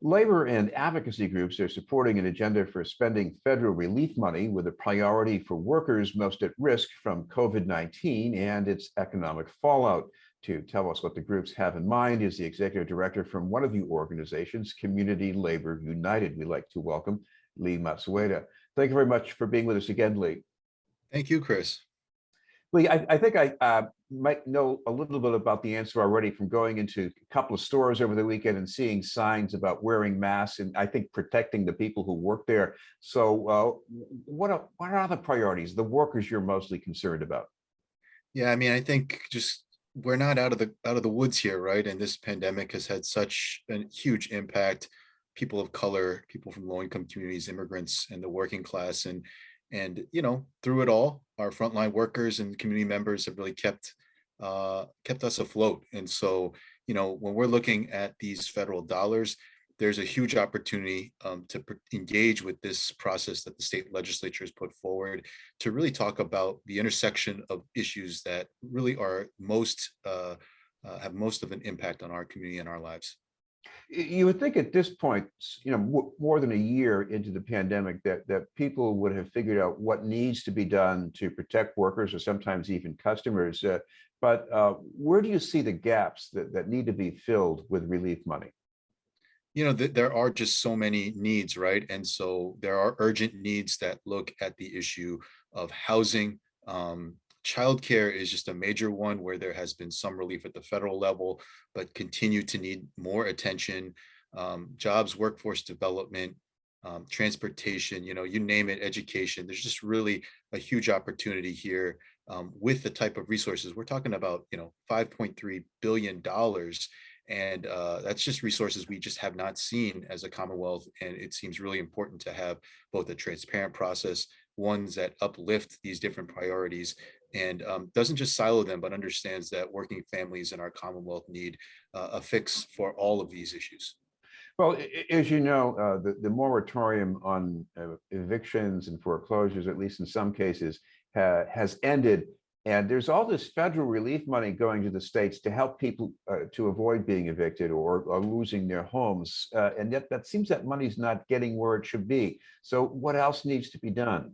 Labor and advocacy groups are supporting an agenda for spending federal relief money with a priority for workers most at risk from COVID-19 and its economic fallout. To tell us what the groups have in mind is the executive director from one of the organizations, Community Labor United. We'd like to welcome Lee Matsueda. Thank you very much for being with us again, Lee. Thank you, Chris. Lee, I think I might know a little bit about the answer already from going into a couple of stores over the weekend and seeing signs about wearing masks and I think protecting the people who work there. So what are the priorities, the workers you're mostly concerned about? Yeah, I mean, I think just we're not out of the woods here, right? And this pandemic has had such a huge impact. People of color, people from low-income communities, immigrants, and the working class, and through it all, our frontline workers and community members have really kept us afloat. And so, when we're looking at these federal dollars, there's a huge opportunity to engage with this process that the state legislature has put forward to really talk about the intersection of issues that really are most have most of an impact on our community and our lives. You would think at this point, more than a year into the pandemic, that people would have figured out what needs to be done to protect workers or sometimes even customers. But where do you see the gaps that need to be filled with relief money? There are just so many needs, right? And so there are urgent needs that look at the issue of housing. Childcare is just a major one where there has been some relief at the federal level, but continue to need more attention. Jobs, workforce development, transportation, you name it, education. There's just really a huge opportunity here with the type of resources. We're talking about, $5.3 billion. And that's just resources we just have not seen as a Commonwealth. And it seems really important to have both a transparent process, ones that uplift these different priorities and doesn't just silo them, but understands that working families in our Commonwealth need a fix for all of these issues. Well, as you know, the moratorium on evictions and foreclosures, at least in some cases, has ended. And there's all this federal relief money going to the states to help people to avoid being evicted or losing their homes. And yet that seems that money's not getting where it should be. So what else needs to be done?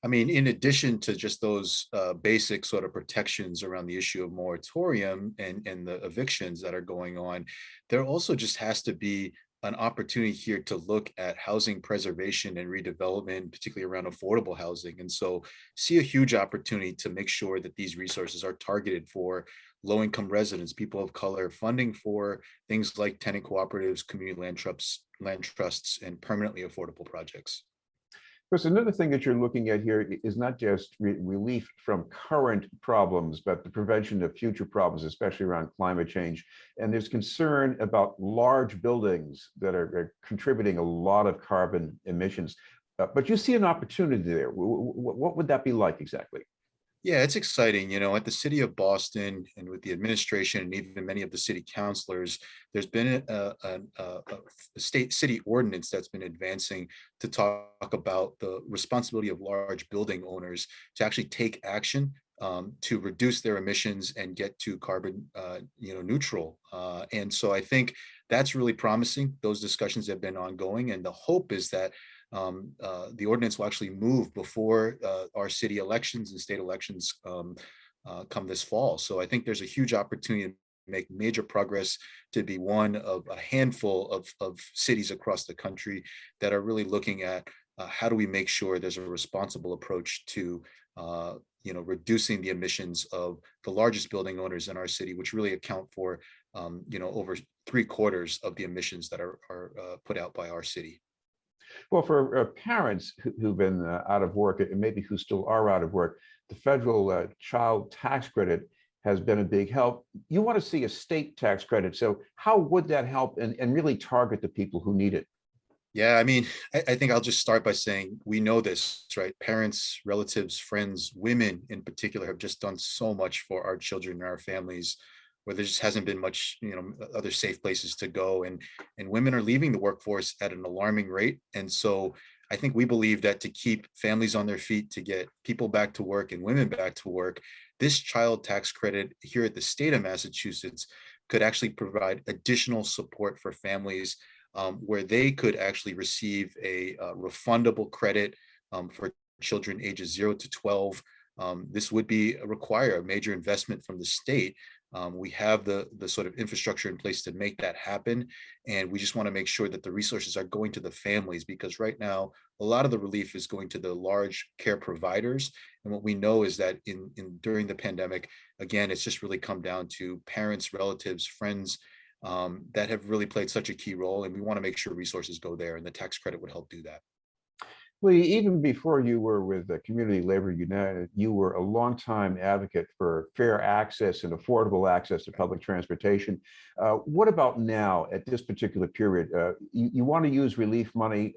I mean, in addition to just those basic sort of protections around the issue of moratorium and the evictions that are going on, there also just has to be an opportunity here to look at housing preservation and redevelopment, particularly around affordable housing. And so see a huge opportunity to make sure that these resources are targeted for low-income residents, people of color, funding for things like tenant cooperatives, community land trusts, and permanently affordable projects. Because another thing that you're looking at here is not just relief from current problems, but the prevention of future problems, especially around climate change. And there's concern about large buildings that are contributing a lot of carbon emissions. But you see an opportunity there. What would that be like exactly? Yeah, it's exciting. At the city of Boston and with the administration and even many of the city councilors, there's been a state city ordinance that's been advancing to talk about the responsibility of large building owners to actually take action to reduce their emissions and get to carbon, neutral. And so I think that's really promising. Those discussions have been ongoing, and the hope is that the ordinance will actually move before our city elections and state elections come this fall. So I think there's a huge opportunity to make major progress, to be one of a handful of cities across the country that are really looking at how do we make sure there's a responsible approach to reducing the emissions of the largest building owners in our city, which really account for over 3/4 of the emissions that are put out by our city. Well, for parents who've been out of work and maybe who still are out of work, the federal child tax credit has been a big help. You want to see a state tax credit. So how would that help and really target the people who need it? Yeah, I mean, I think I'll just start by saying we know this, right? Parents, relatives, friends, women in particular have just done so much for our children and our families where there just hasn't been much, other safe places to go. And women are leaving the workforce at an alarming rate. And so I think we believe that to keep families on their feet, to get people back to work and women back to work, this child tax credit here at the state of Massachusetts could actually provide additional support for families where they could actually receive a refundable credit for children ages 0 to 12. This would require a major investment from the state. We have the sort of infrastructure in place to make that happen. And we just want to make sure that the resources are going to the families, because right now, a lot of the relief is going to the large care providers. And what we know is that during the pandemic, again, it's just really come down to parents, relatives, friends that have really played such a key role. And we want to make sure resources go there, and the tax credit would help do that. Lee, even before you were with the Community Labor United, you were a longtime advocate for fair access and affordable access to public transportation. What about now at this particular period? You want to use relief money.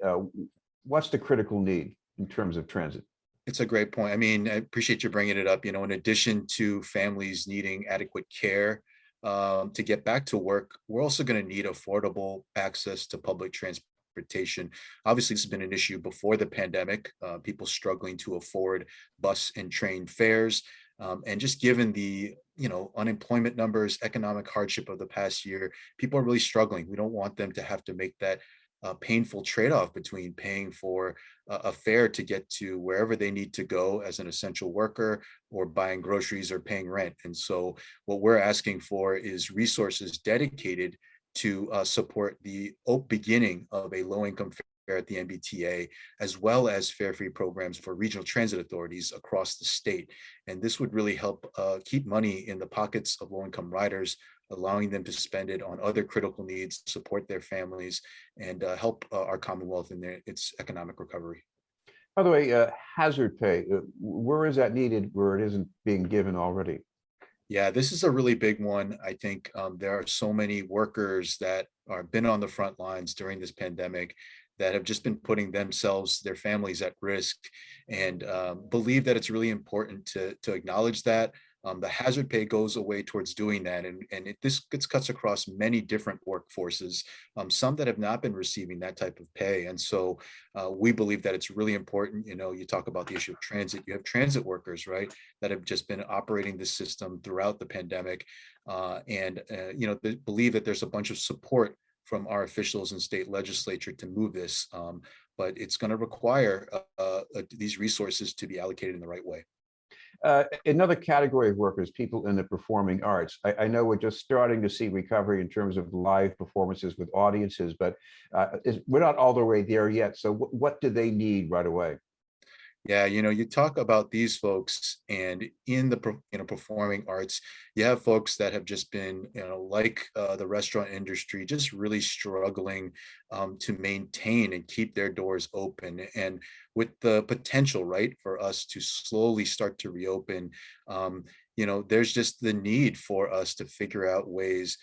What's the critical need in terms of transit? It's a great point. I mean, I appreciate you bringing it up. In addition to families needing adequate care to get back to work, we're also going to need affordable access to public transportation. Obviously, this has been an issue before the pandemic, people struggling to afford bus and train fares. And just given the unemployment numbers, economic hardship of the past year, people are really struggling. We don't want them to have to make that painful trade-off between paying for a fare to get to wherever they need to go as an essential worker, or buying groceries, or paying rent. And so what we're asking for is resources dedicated to support the beginning of a low-income fare at the MBTA, as well as fare-free programs for regional transit authorities across the state. And this would really help keep money in the pockets of low-income riders, allowing them to spend it on other critical needs, support their families, and help our Commonwealth in its economic recovery. By the way, hazard pay, where is that needed where it isn't being given already? Yeah, this is a really big one. I think there are so many workers that are been on the front lines during this pandemic that have just been putting themselves, their families at risk, and believe that it's really important to acknowledge that. The hazard pay goes away towards doing that, and this gets cuts across many different workforces, some that have not been receiving that type of pay. And so we believe that it's really important. You talk about the issue of transit, you have transit workers, right, that have just been operating this system throughout the pandemic, and they believe that there's a bunch of support from our officials and state legislature to move this, but it's going to require these resources to be allocated in the right way. Another category of workers, people in the performing arts. I know we're just starting to see recovery in terms of live performances with audiences, but we're not all the way there yet. So what do they need right away? Yeah, you talk about these folks, and in the performing arts, you have folks that have just been, like the restaurant industry, just really struggling to maintain and keep their doors open. And with the potential, right, for us to slowly start to reopen, there's just the need for us to figure out ways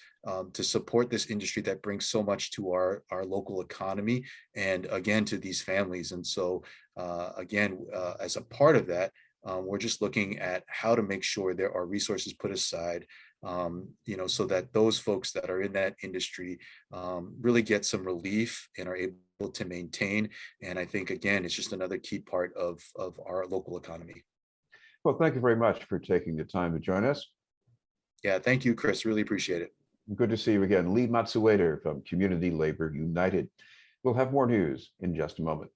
to support this industry that brings so much to our local economy, and again to these families. And so as a part of that, we're just looking at how to make sure there are resources put aside, so that those folks that are in that industry really get some relief and are able to maintain. And I think, again, it's just another key part of our local economy. Well, thank you very much for taking the time to join us. Yeah, thank you, Chris. Really appreciate it. Good to see you again. Lee Matsueda from Community Labor United. We'll have more news in just a moment.